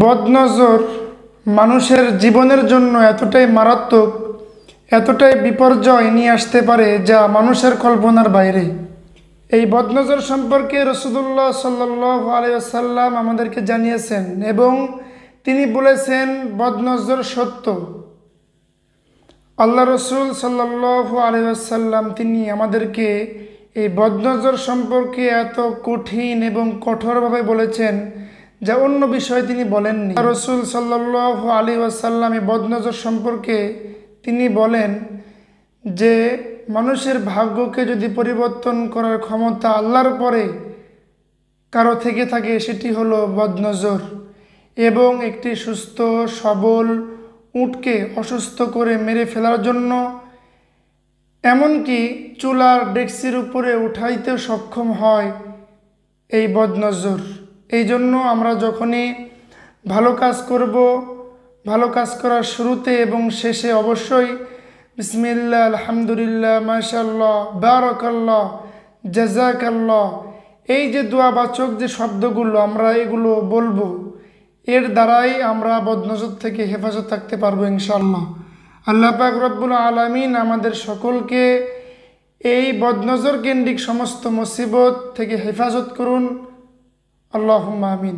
বদনজর মানুষের জীবনের জন্য এতটাই মারাত্মক, এতটাই বিপর্যয় নিয়ে আসতে পারে যা মানুষের কল্পনার বাইরে। এই বদনজর সম্পর্কে রাসূলুল্লাহ সাল্লাল্লাহু আলাইহি ওয়াসাল্লাম আমাদেরকে জানিয়েছেন এবং তিনি বলেছেন বদনজর সত্য। আল্লাহ রসুল সাল্লাল্লাহু আলাইহি ওয়াসাল্লাম তিনি আমাদেরকে এই বদনজর সম্পর্কে এত কঠিন এবং কঠোরভাবে বলেছেন যা অন্য বিষয়ে তিনি বলেননি। রসুল সাল্লাল্লাহু আলাইহি ওয়াসাল্লাম এই বদনজর সম্পর্কে তিনি বলেন যে মানুষের ভাগ্যকে যদি পরিবর্তন করার ক্ষমতা আল্লাহর পরে কারো থেকে থাকে সেটি হলো বদনজর। এবং একটি সুস্থ সবল উটকে অসুস্থ করে মেরে ফেলার জন্য এমনকি চুলার ডেকচির উপরে উঠাইতেও সক্ষম হয় এই বদনজর। এই জন্য আমরা যখনই ভালো কাজ করব, ভালো কাজ করার শুরুতে এবং শেষে অবশ্যই বিসমিল্লাহ, আলহামদুলিল্লাহ, মাশাআল্লাহ, বারাকাল্লাহ, জাযাকাল্লাহ, এই যে দোয়াবাচক যে শব্দগুলো আমরা এগুলো বলবো, এর দ্বারাই আমরা বদনজর থেকে হেফাজত থাকতে পারবো ইনশাআল্লাহ। আল্লাহ পাক রব্বুল আলামিন আমাদের সকলকে এই বদনজর কেন্দ্রিক সমস্ত মুসিবত থেকে হেফাজত করুন। আল্লাহুম্মা আমিন।